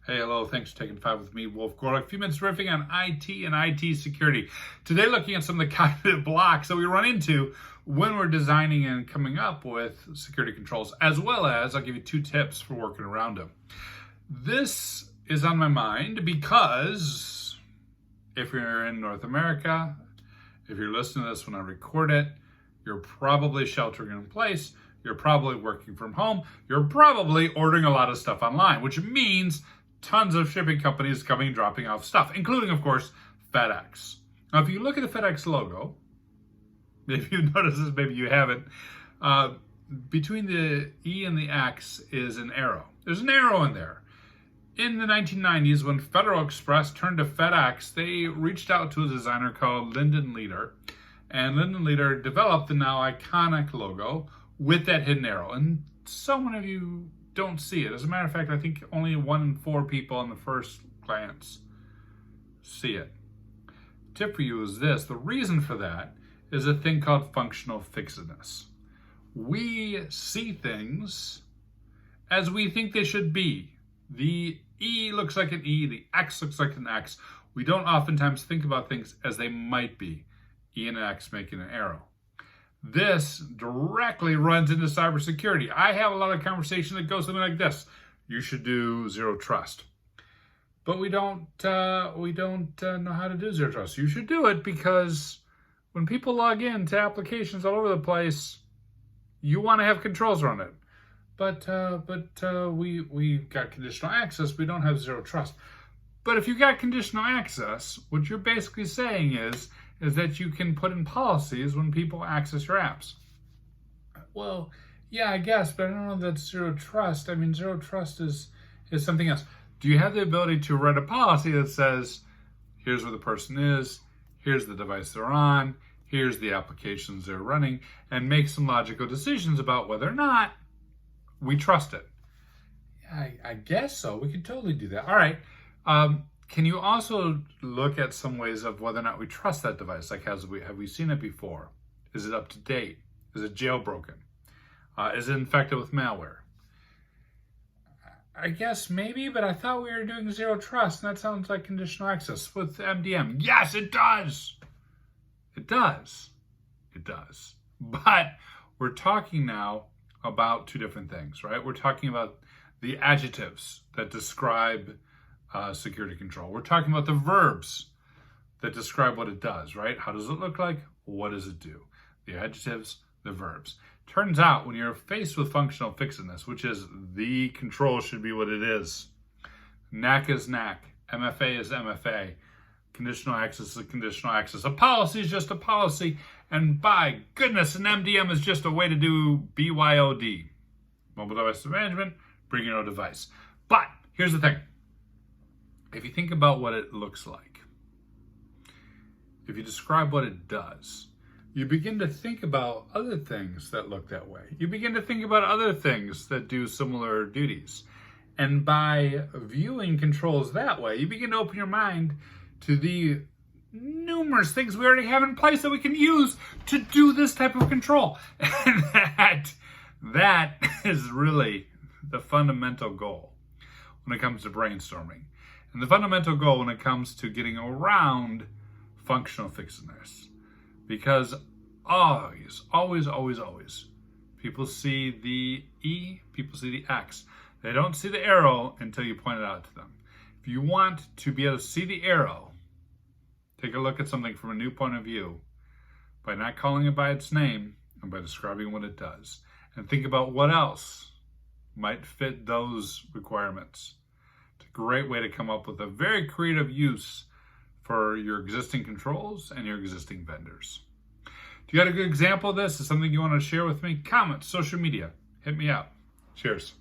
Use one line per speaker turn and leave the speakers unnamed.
Hey, hello, thanks for taking 5 with me, Wolf Gorlick. A few minutes riffing on IT and IT security. Today, looking at some of the cognitive blocks that we run into when we're designing and coming up with security controls, as well as I'll give you 2 tips for working around them. This is on my mind because if you're in North America, if you're listening to this when I record it, you're probably sheltering in place, you're probably working from home, you're probably ordering a lot of stuff online, which means tons of shipping companies coming and dropping off stuff, including, of course, FedEx. Now, if you look at the FedEx logo, maybe you've noticed this, maybe you haven't, between the E and the X is an arrow. There's an arrow in there. In the 1990s, when Federal Express turned to FedEx, they reached out to a designer called Lyndon Leader, and Lyndon Leader developed the now iconic logo with that hidden arrow. And so many of you don't see it. As a matter of fact, I think only 1 in 4 people on the first glance see it. Tip for you is this. The reason for that is a thing called functional fixedness. We see things as we think they should be. The E looks like an E, the X looks like an X. We don't oftentimes think about things as they might be. E and an X making an arrow. This directly runs into cybersecurity. I have a lot of conversation that goes something like this. You should do zero trust. But we don't know how to do zero trust. You should do it because when people log in to applications all over the place, you want to have controls around it. But we've got conditional access. We don't have zero trust. But if you got conditional access, what you're basically saying is that you can put in policies when people access your apps. Well, yeah, I guess, but I don't know if that's zero trust. I mean, zero trust is something else. Do you have the ability to write a policy that says, here's where the person is, here's the device they're on, here's the applications they're running, and make some logical decisions about whether or not we trust it? Yeah, I guess so. We could totally do that. All right. Can you also look at some ways of whether or not we trust that device? Like, have we seen it before? Is it up to date? Is it jailbroken? Is it infected with malware? I guess maybe, but I thought we were doing zero trust, and that sounds like conditional access with MDM. Yes, it does. It does. It does. But we're talking now about 2 different things, right? We're talking about the adjectives that describe security control. We're talking about the verbs that describe what it does, right? How does it look like? What does it do? The adjectives, the verbs. Turns out when you're faced with functional fixedness, which is the control should be what it is. NAC is NAC. MFA is MFA. Conditional access is conditional access. A policy is just a policy. And by goodness, an MDM is just a way to do BYOD. Mobile device management, bring your own device. But here's the thing. If you think about what it looks like, if you describe what it does, you begin to think about other things that look that way. You begin to think about other things that do similar duties. And by viewing controls that way, you begin to open your mind to the numerous things we already have in place that we can use to do this type of control. And that is really the fundamental goal when it comes to brainstorming. And the fundamental goal when it comes to getting around functional fixedness. Because always, people see the E, people see the X. They don't see the arrow until you point it out to them. If you want to be able to see the arrow, take a look at something from a new point of view by not calling it by its name and by describing what it does. And think about what else might fit those requirements. It's a great way to come up with a very creative use for your existing controls and your existing vendors. Do you got a good example of this? Is something you want to share with me? Comments, social media, hit me up. Cheers.